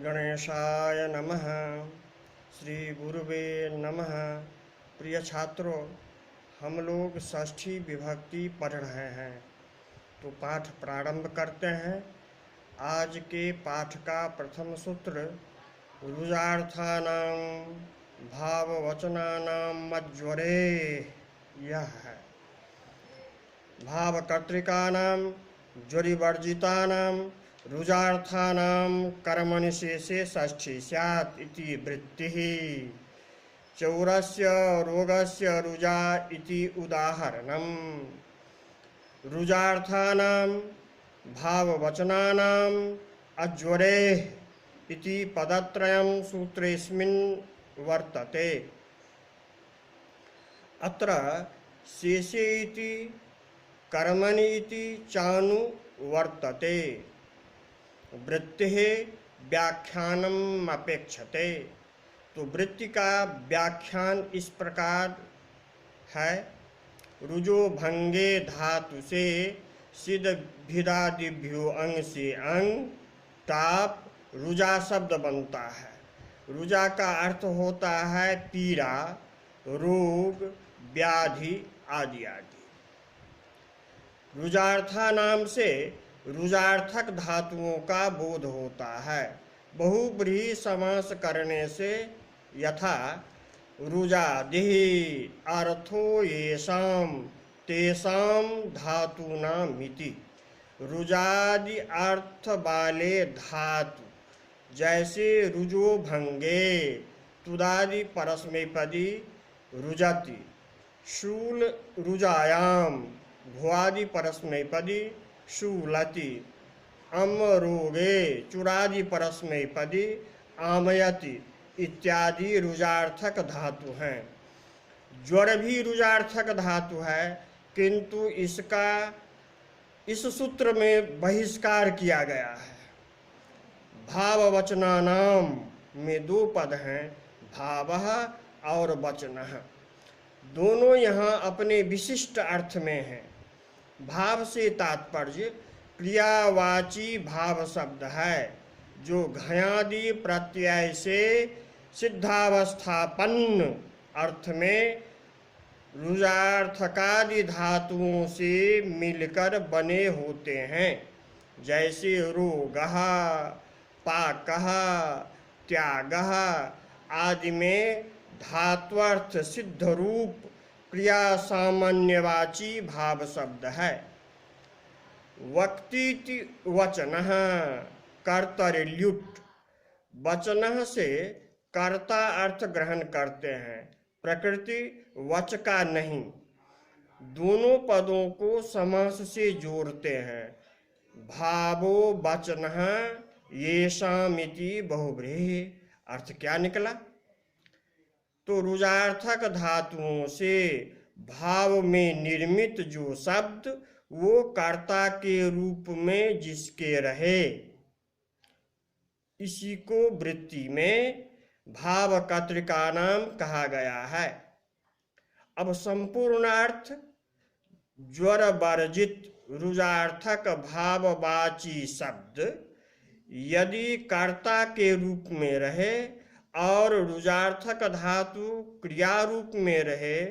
गणेशाय नमः। श्री गुरुवे नमः। प्रिय छात्रों, हम लोग षष्ठी विभक्ति पढ़ रहे हैं, तो पाठ प्रारंभ करते हैं। आज के पाठ का प्रथम सूत्र रुजार्थानां भाववचनानां मज्वरे यह है। भावकर्तृकानां ज्वरिवर्जितानां रुजार्थानां कर्मणि शेषे षष्ठी स्यात् इति वृत्तिः। चौरस्य रोगस्य रुजा इति उदाहरणम्। रुजार्थानां भाववचनानाम् अज्वरेः इति पदत्रयं सूत्रेऽस्मिन् वर्तते। अत्र शेषे इति कर्मणि इति चानुवर्तते। वृत्तिः व्याख्यानम् अपेक्षते। तो वृत्ति का व्याख्यान इस प्रकार है। रुजो भंगे धातु से सिद्ध भिदादिभ्यो अंग से अंग टाप रुजा शब्द बनता है। रुजा का अर्थ होता है पीड़ा, रोग, व्याधि आदि आदि। रुजार्था नाम से रुजार्थक धातुओं का बोध होता है। बहुब्रीहि समास करने से यथा रुजादिः अर्थो येषां तेषां धातूनामिति। रुजादि अर्थ वाले धातु जैसे रुजो भंगे तुदादि परस्मैपदी रुजति, शूल रुजायाम भुआदि परस्मैपदी शूलति, अमरोगे चुरादि परस्मैपदी आमयति इत्यादि रुजार्थक धातु हैं। ज्वर भी रुजार्थक धातु है, किंतु इसका इस सूत्र में बहिष्कार किया गया है। भाववचनानाम में दो पद हैं, भावः और वचनः। दोनों यहाँ अपने विशिष्ट अर्थ में हैं। भाव से तात्पर्य क्रियावाची भाव शब्द है, जो घयादि प्रत्यय से सिद्धावस्थापन्न अर्थ में रुजार्थकादि धातुओं से मिलकर बने होते हैं। जैसे रोगः, पाकः, त्यागः आदि में धात्वर्थ सिद्ध रूप क्रिया सामान्यवाची भाव शब्द है। वक्तीति वचनः कर्तरिल्युट्। वचनः से कर्ता अर्थ ग्रहण करते हैं, प्रकृति वच का नहीं। दोनों पदों को समास से जोड़ते हैं। भावो वचनः येषामिति बहुव्रीहि। अर्थ क्या निकला? तो रुजार्थक धातुओं से भाव में निर्मित जो शब्द वो कर्ता के रूप में जिसके रहे, इसी को वृत्ति में भावकर्तृका नाम कहा गया है। अब संपूर्ण अर्थ ज्वर वर्जित रुजार्थक भाववाची शब्द यदि कर्ता के रूप में रहे और रुजार्थक धातु क्रिया रूप में रहे,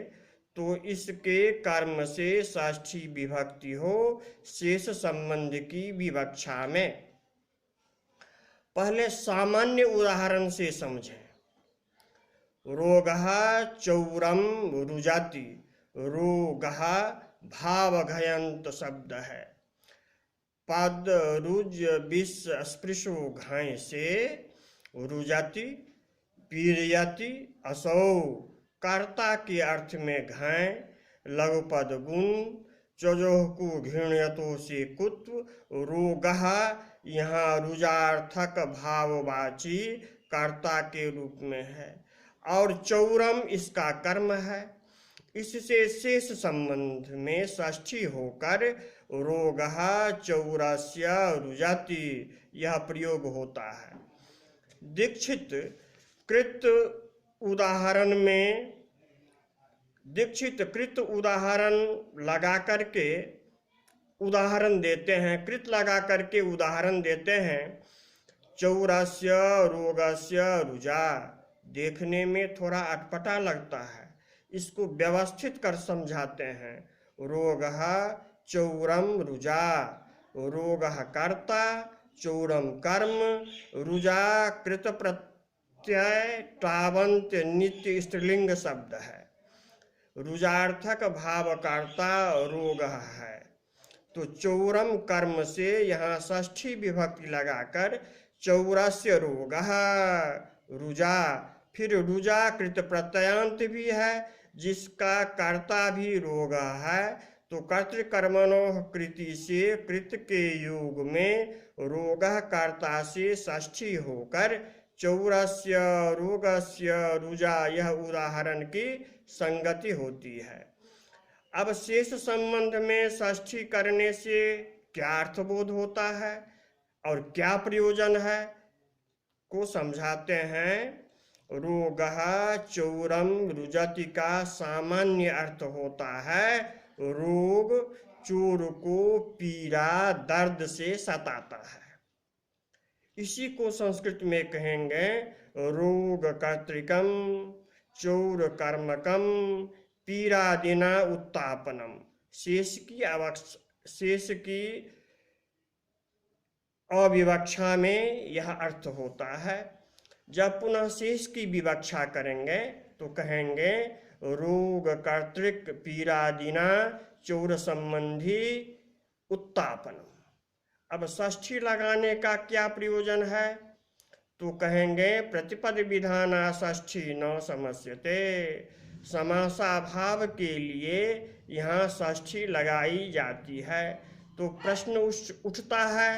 तो इसके कर्म से षष्ठी विभक्ति हो शेष संबंध की विवक्षा में। पहले सामान्य उदाहरण से समझें। रोगः चौरम रुजति। रोगः भावघयंत शब्द है। पद रुज विष स्पृशो घय से रुजति पीड़यति असौ। कर्ता के अर्थ में घय, लघुपद गुण, चजोह को घृण्यतो से कुत्व। रोगः यहाँ रुजार्थक भाववाची कर्ता के रूप में है और चौरम इसका कर्म है। इससे शेष संबंध में षष्ठी होकर रोगः चौरस्य रुजति यह प्रयोग होता है। दीक्षित कृत उदाहरण लगा करके उदाहरण देते हैं। कृत लगा करके उदाहरण देते हैं चौरस्य रोगस्य रुजा। देखने में थोड़ा अटपटा लगता है, इसको व्यवस्थित कर समझाते हैं। रोगः चौरम रुजा, रोगः कर्ता, चौरम कर्म, रुजा कृत प्रत्यय टावंत नित्य स्त्रीलिंग शब्द है। रुजार्थक भावकर्ता रोग है। तो चौरम कर्म से यहाँ षष्ठी विभक्ति लगाकर चौरस्य रोगः रुजा, फिर रुजा कृत प्रत्ययांत भी है जिसका कर्ता भी रोग है। तो कर्तृकर्मणोः कृति से कृत के योग में रोगः कर्ता से षष्ठी होकर चौरस्य रोगस्य रुजा, यह उदाहरण की संगति होती है। अब शेष संबंध में षष्ठी करने से क्या अर्थबोध होता है और क्या प्रयोजन है को समझाते हैं। रोगः चौरम रुजति का सामान्य अर्थ होता है रोग चोर को पीड़ा दर्द से सताता है। इसी को संस्कृत में कहेंगे रोग कर्तृकम चौर कर्मकम पीड़ादिना उत्तापनम। शेष की अविवक्षा में यह अर्थ होता है। जब पुनः शेष की विवक्षा करेंगे तो कहेंगे रोग कर्तृक पीड़ादिना चौर संबंधी उत्तापनम। अब षष्ठी लगाने का क्या प्रयोजन है तो कहेंगे प्रतिपद विधाना षष्ठी न समस्यते। समासाभाव के लिए यहाँ षष्ठी लगाई जाती है। तो प्रश्न उठता है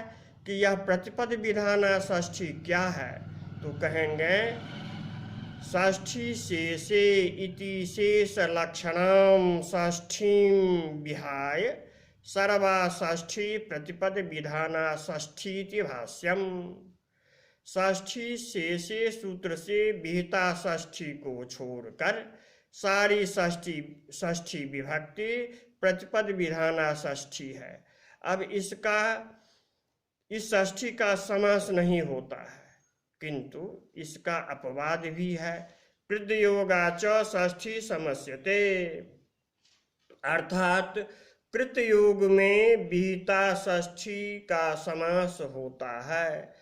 कि यह प्रतिपद विधाना षष्ठी क्या है तो कहेंगे षष्ठी शेषे इति शेष लक्षणम षष्ठीं विहाय सर्वा षष्ठी प्रतिपद विधाना षष्ठीति भाष्यम। षष्ठी शेषे सूत्र से विहिता षष्ठी को छोड़कर सारी षष्ठी विभक्ति प्रतिपद विधाना षष्ठी है। अब इस षष्ठी का समास नहीं होता है किंतु इसका अपवाद भी है। कृतयोगा च षष्ठी समस्यते, अर्थात कृतयोग में विहिता षष्ठी का समास होता है।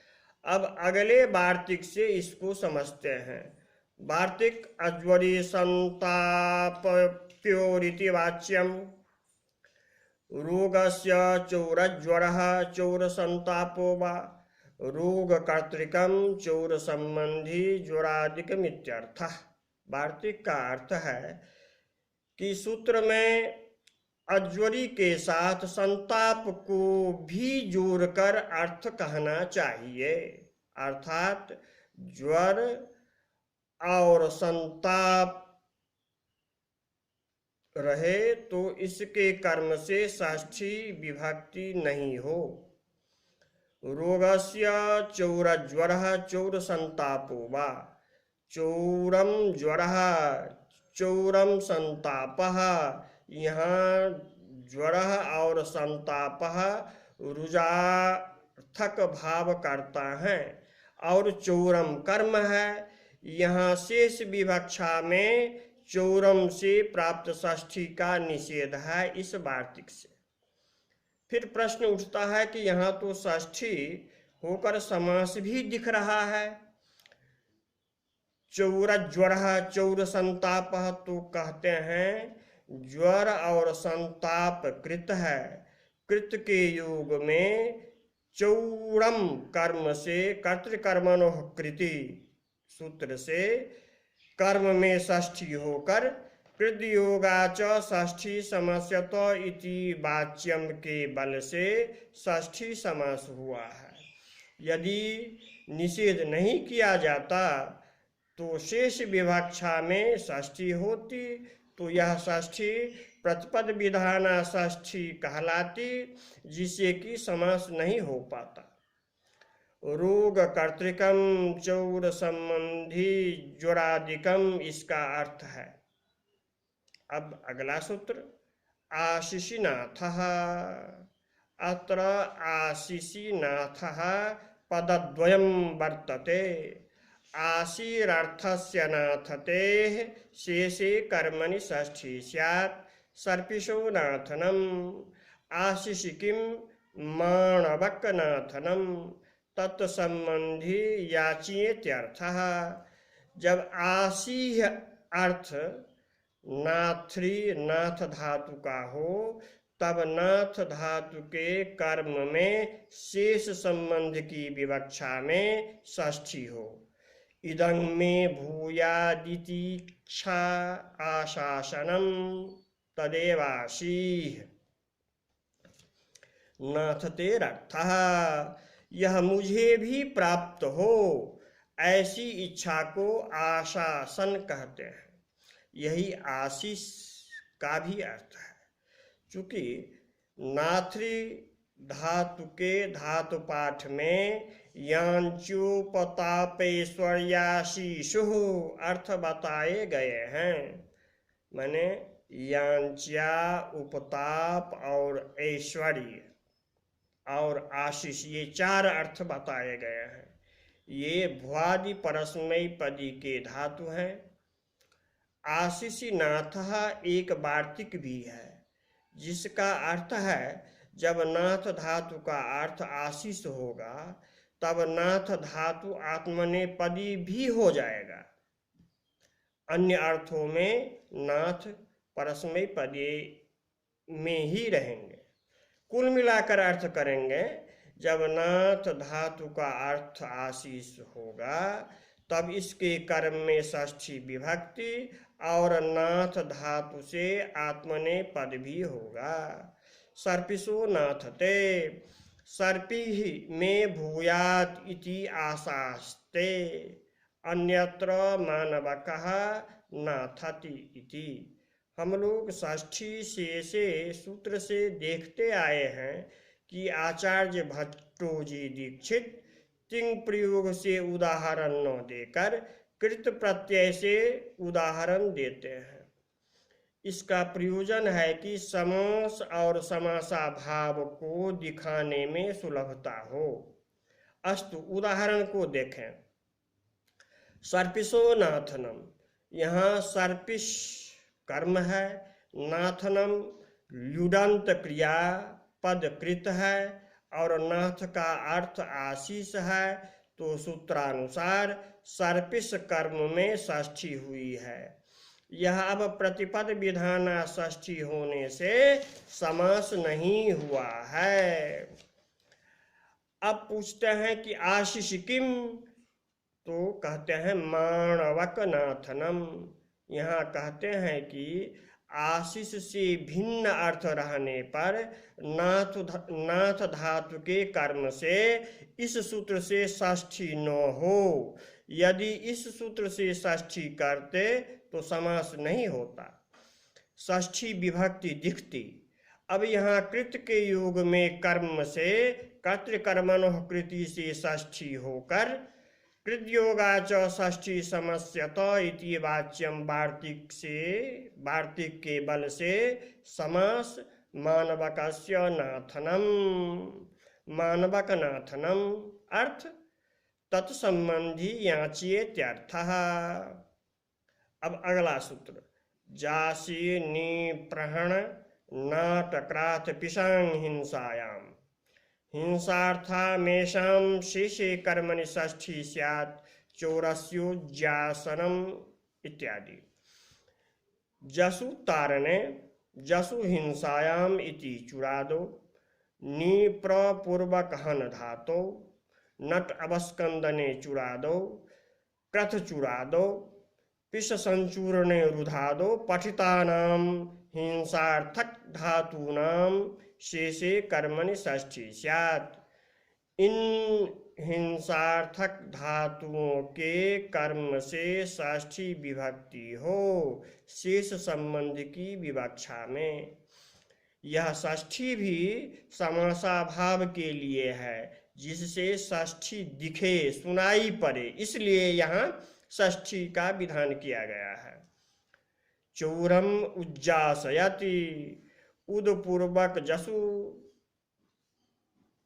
अब अगले वार्तिक से इसको समझते हैं। वार्तिक अज्वरी संताप्योरिति वाच्यम रोगस्य चौरज्वरः चौर संतापो वा रोग कर्तृकम चौर संबंधी ज्वरादिकमित्यर्थः। वार्तिक का अर्थ है कि सूत्र में अज्वरी के साथ संताप को भी जोड़कर अर्थ कहना चाहिए। अर्थात ज्वर और संताप रहे तो इसके कर्म से षष्ठी विभक्ति नहीं हो। रोगस्य चौरज्वरः चौर संतापो वा, चौरम ज्वरः चौरम संतापः। यहाँ ज्वरः और संतापः रुजार्थक भाव करता है और चौरम कर्म है। यहाँ शेष विवक्षा में चौरम से प्राप्त षष्ठी का निषेध है इस वार्तिक से। फिर प्रश्न उठता है कि यहाँ तो षष्ठी होकर समास भी दिख रहा है। चौरज्वरः चौर संतापः, तो कहते हैं ज्वर और संताप कृत है। कृत के योग में चौरम कर्म से कर्तृकर्मणोः कृति सूत्र से कर्म में षष्ठी होकर कृतयोगा च षष्ठी समस्यत इति वाच्यम के बल से षष्ठी समास हुआ है। यदि निषेध नहीं किया जाता तो शेष विवक्षा में षष्ठी होती, तो यह षष्ठी प्रतिपद विधाना षष्ठी कहलाती, जिसे कि समास नहीं हो पाता। रोग कर्तृकम चौर संबंधी ज्वरादिकम इसका अर्थ है। अब अगला सूत्र आशिषिनाथः। अत्र आशिषिनाथः पदद्वयं वर्तते। आशीरर्थस्य नाथतेः शेषे कर्मणि षष्ठी स्यात् सर्पिषो नाथनम् आशिषि किं माणवकनाथनम् तत्संबंधी याचियेत्यर्थः। जब आशीह अर्थ नाथ्री नाथ धातु का हो तब नाथ धातु के कर्म में शेष संबंध की विवक्षा में षष्ठी हो। इदं मे भूयादितीक्षा आशासनम तदेवाशीह नाथतेरर्थः। यह मुझे भी प्राप्त हो ऐसी इच्छा को आशासन कहते हैं। यही आशीष का भी अर्थ है। चूंकि नाथ्री धातु के धातु पाठ में यांचुपतापेश्वर्याशीषु अर्थ बताए गए हैं। माने यांच्या, उपताप और ऐश्वर्य और आशीष, ये चार अर्थ बताए गए हैं। ये भुआदि परस्मयी पदी के धातु हैं। आशीषी नाथः एक वार्तिक भी है जिसका अर्थ है जब नाथ धातु का अर्थ आशीष होगा तब नाथ धातु आत्मनेपदी भी हो जाएगा। अन्य अर्थों में नाथ परस्मयी पदी में ही रहेंगे। कुल मिलाकर अर्थ करेंगे, जब नाथ धातु का अर्थ आशीष होगा तब इसके कर्म में षष्ठी विभक्ति और नाथ धातु से आत्मने पद भी होगा। सर्पिषो नाथते सर्पि में भूयात इति आशास्ते अन्यत्र मानवकः नाथति इति। हम लोग षष्ठी शेषे सूत्र से देखते आए हैं कि आचार्य भट्टो जी दीक्षित तिंग प्रयोग से उदाहरण न देकर कृत प्रत्यय से उदाहरण देते हैं। इसका प्रयोजन है कि समास और समासा भाव को दिखाने में सुलभता हो। अस्तु उदाहरण को देखें। सर्पिषो नाथनम, यहाँ सर्पिष कर्म है, नाथनम ल्युडंत क्रिया पद कृत है और नाथ का अर्थ आशीष है, तो सूत्रानुसार सर्पिष कर्म में षष्ठी हुई है। यह अब प्रतिपद विधाना षष्ठी होने से समास नहीं हुआ है। अब पूछते हैं कि आशीष किम, तो कहते हैं माणवक नाथनम। यहाँ कहते हैं कि आशीष से भिन्न अर्थ रहने पर नाथ धातु के कर्म से इस सूत्र से षष्ठी न हो। यदि इस सूत्र से षष्ठी करते तो समास नहीं होता, षष्ठी विभक्ति दिखती। अब यहाँ कृत के योग में कर्म से कर्तृकर्मणः कृति से षष्ठी होकर कृतयोगाच षष्ठी समस्यत इति वाच्यम वार्तिक के बल से समास मानवकस्य नाथनम मानवक नाथनम अर्थ तत्संबंधी याचियेत्यर्थः। अब अगला सूत्र जासी निप्रहण नाटक्राथ पिशांग हिंसायाम हिंसार्थामेषां शेषे कर्मणि षष्ठी स्यात् चोरस्योज्यासनम इत्यादि। जसु तारणे जसु हिंसायाम इति चुरादो निप्रपूर्वक हन धातो नट अवस्कंदने चुरादो क्रथ चुरादो पिश संचूर्णे रुधादो पठितानाम हिंसार्थक धातूनाम शेषे कर्मणि षष्ठी स्यात्। इन हिंसार्थक धातुओं के कर्म से षष्ठी विभक्ति हो शेष संबंध की विवक्षा में। यह षष्ठी भी समासाभाव के लिए है, जिससे षष्ठी दिखे सुनाई पड़े, इसलिए यहाँ षष्ठी का विधान किया गया है। चौरम उज्जासयति उदपूर्वक जसु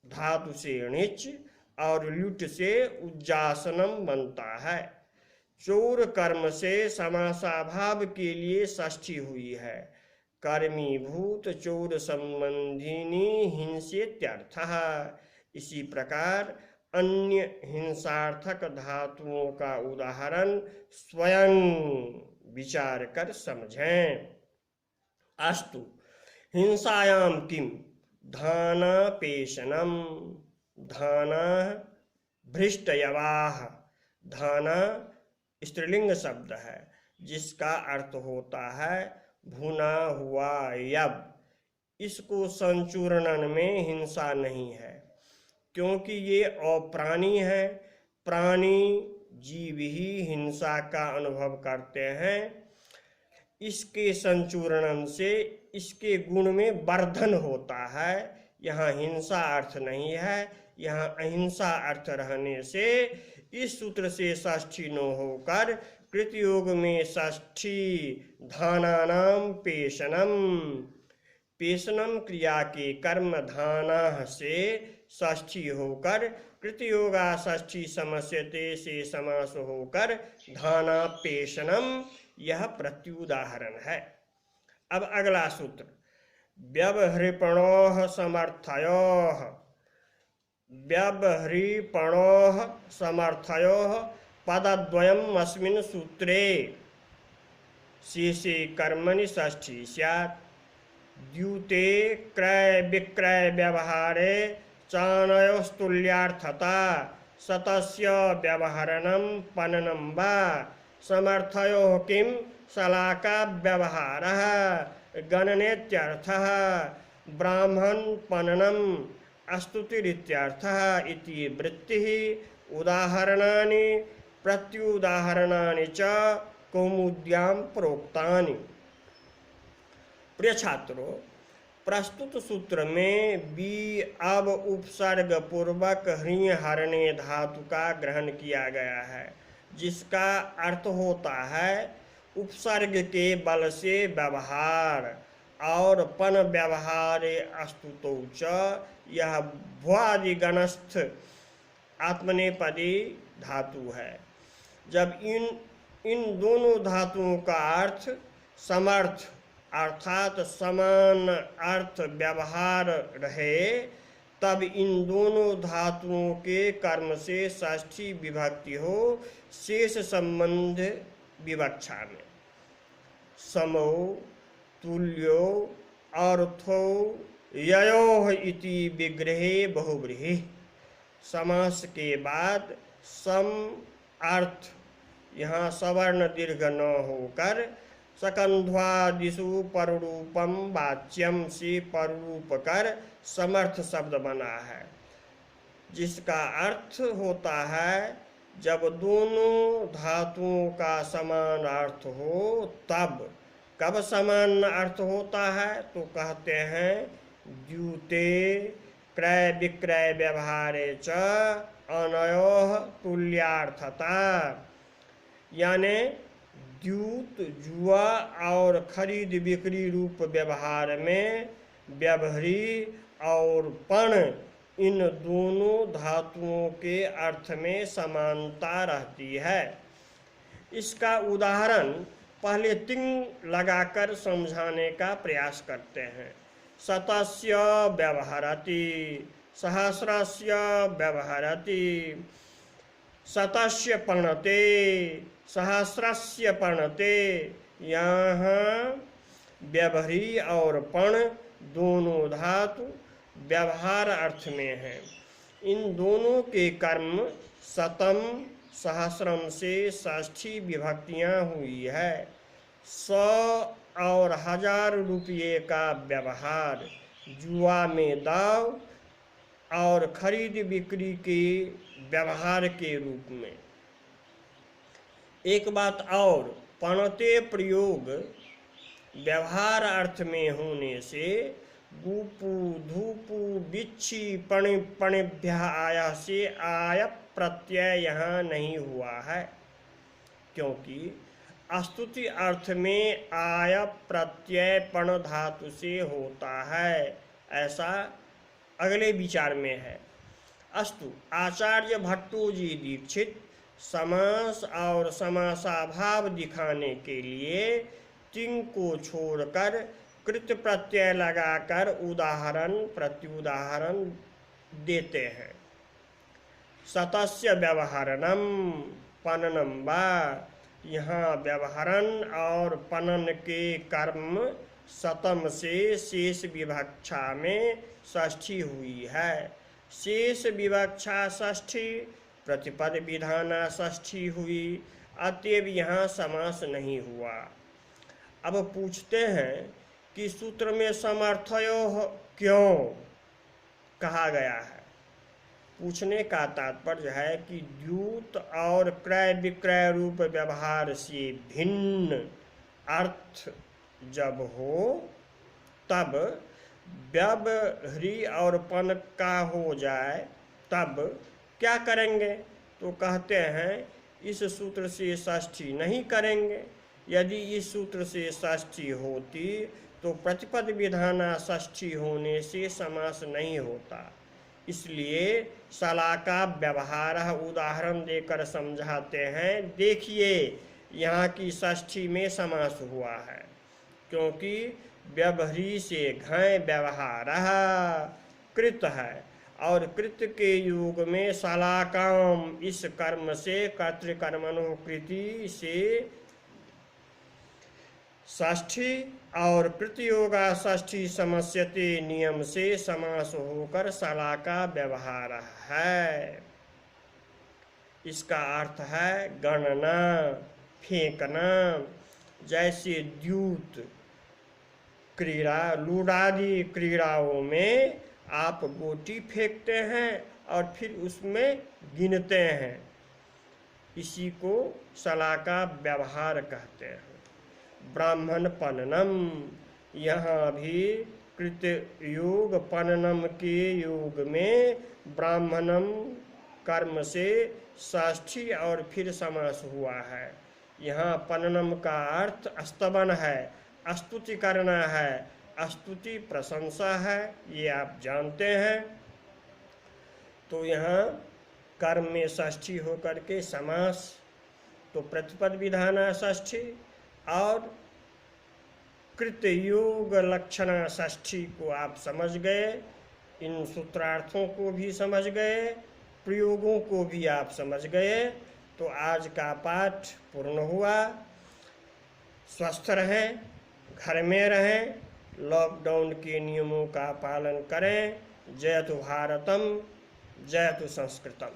धातु से णिच और लुट से उज्जासनम बनता है। चोर कर्म से समासाभाव के लिए षष्ठी हुई है। कर्मीभूत चोर संबंधिनी हिंसेत्यर्थः। इसी प्रकार अन्य हिंसार्थक धातुओं का उदाहरण स्वयं विचार कर समझें। अस्तु हिंसायां किम धानापेशनम। धाना भृष्टयवाह। धाना स्त्रीलिंग शब्द है जिसका अर्थ होता है भुना हुआ यव। इसको संचूर्णन में हिंसा नहीं है क्योंकि ये अप्राणी है। प्राणी जीव ही हिंसा का अनुभव करते हैं। इसके संचूर्णन से इसके गुण में वर्धन होता है। यहाँ हिंसा अर्थ नहीं है, यहाँ अहिंसा अर्थ रहने से इस सूत्र से षष्ठी न होकर कृतयोग में षष्ठी धानानाम पेशनम। पेशनम क्रिया के कर्म धाना से षष्ठी होकर कृतयोगा षष्ठी समस्यते से समास होकर धाना पेशनम, यह प्रत्युदाहरण है। अब अगला सूत्र व्यवहृपणोः समर्थयोः। व्यवहृपणोः समर्थयोः पदद्वयम् अस्मिन् सूत्रे शेषे कर्मणि षष्ठी स्यात्। द्यूते क्रय विक्रय व्यवहारे चानयोस्तुल्यार्थता सतस्य व्यवहरणं पननं वा। समर्थयोः किं शलाका व्यवहारः गणनेत्यर्थः। ब्राह्मण पननम् अस्तुतिरित्यर्थः इति वृत्तिः। उदाहरणानि प्रत्युदाहरणानि च कौमुद्यां प्रोक्तानि। प्रिय छात्रों, प्रस्तुत सूत्र में बी अब उपसर्ग पूर्वक ह्रीं हरणे धातु का ग्रहण किया गया है जिसका अर्थ होता है उपसर्ग के बल से व्यवहार और पन व्यवहारे अस्तुतौ च। यह भ्वादिगणस्थ आत्मनेपदी धातु है। जब इन दोनों धातुओं का अर्थ समर्थ अर्थात समान अर्थ व्यवहार रहे तब इन दोनों धातुओं के कर्म से षष्ठी विभक्ति हो शेष संबंध विवक्षा में। समो तुल्यो अर्थो ययोः इति विग्रहे बहुव्रीहि। समास के बाद सम अर्थ यहाँ सवर्ण दीर्घ न होकर सकंध्वादिषु पररूपम वाच्यम से पररूप कर समर्थ शब्द बना है जिसका अर्थ होता है जब दोनों धातुओं का समान अर्थ हो तब। कब समान अर्थ होता है तो कहते हैं द्यूते क्रय विक्रय व्यवहारे च अनयोः तुल्यार्थता। यानी द्यूत जुआ और खरीद बिक्री रूप व्यवहार में व्यवहारी और पण इन दोनों धातुओं के अर्थ में समानता रहती है। इसका उदाहरण पहले तिंग लगाकर समझाने का प्रयास करते हैं। शतस्य व्यवहरति, सहस्रस्य व्यवहरति, शतस्य पणते, सहस्रस्य पणते। यहाँ व्यवहारी और पण दोनों धातु व्यवहार अर्थ में हैं। इन दोनों के कर्म शतम सहस्रम से षष्ठी विभक्तियाँ हुई है। 100 और 1000 रुपये का व्यवहार जुआ में दाव और खरीद बिक्री के व्यवहार के रूप में। एक बात और, पणते प्रयोग व्यवहार अर्थ में होने से गुपु धूपु बिच्छी पणि पणिभ्य आया से आय प्रत्यय यहाँ नहीं हुआ है क्योंकि स्तुति अर्थ में आय प्रत्यय पण धातु से होता है, ऐसा अगले विचार में है। अस्तु, आचार्य भट्टो जी दीक्षित समास और समासाभाव दिखाने के लिए तिंग को छोड़कर कृत प्रत्यय लगाकर उदाहरण प्रत्युदाहरण देते हैं। सतस्य व्यवहारणम पननम वा, यहाँ व्यवहारण और पनन के कर्म सतम से शेष विवक्षा में षष्ठी हुई है। शेष विवक्षा षष्ठी, प्रतिपद विधाना षष्ठी हुई, अतएव यहाँ समास नहीं हुआ। अब पूछते हैं कि सूत्र में समर्थयो क्यों कहा गया है। पूछने का तात्पर्य है कि द्यूत और क्रय विक्रय रूप व्यवहार से भिन्न अर्थ जब हो तब व्यवहारी और पन का हो जाए तब क्या करेंगे? तो कहते हैं इस सूत्र से षष्ठी नहीं करेंगे। यदि इस सूत्र से षष्ठी होती तो प्रतिपद विधाना षष्ठी होने से समास नहीं होता। इसलिए शलाका व्यवहार उदाहरण देकर समझाते हैं। देखिए यहाँ की षष्ठी में समास हुआ है क्योंकि व्यवहारी से घय व्यवहार कृत है और कृत के योग में शलाकाम इस कर्म से कर्तृकर्मणोकृति से षष्ठी और कृतयोगा षष्ठी समस्यते नियम से समास होकर शलाका व्यवहार है। इसका अर्थ है गणना, फेंकना। जैसे द्यूत क्रीड़ा, लूडादी क्रीड़ाओं में आप गोटी फेंकते हैं और फिर उसमें गिनते हैं, इसी को शलाका व्यवहार कहते हैं। ब्राह्मण पननम, यहाँ भी कृत योग पननम के योग में ब्राह्मणम कर्म से षष्ठी और फिर समास हुआ है। यहाँ पननम का अर्थ स्तवन है, स्तुति करना है, स्तुति प्रशंसा है, ये आप जानते हैं। तो यहाँ कर्म में षष्ठी होकर के समास, तो प्रतिपद विधाना षष्ठी और कृतयोग लक्षणा षष्ठी को आप समझ गए। इन सूत्रार्थों को भी समझ गए, प्रयोगों को भी आप समझ गए। तो आज का पाठ पूर्ण हुआ। स्वस्थ रहें, घर में रहें, लॉकडाउन के नियमों का पालन करें। जयतु भारतम, जयतु संस्कृतम।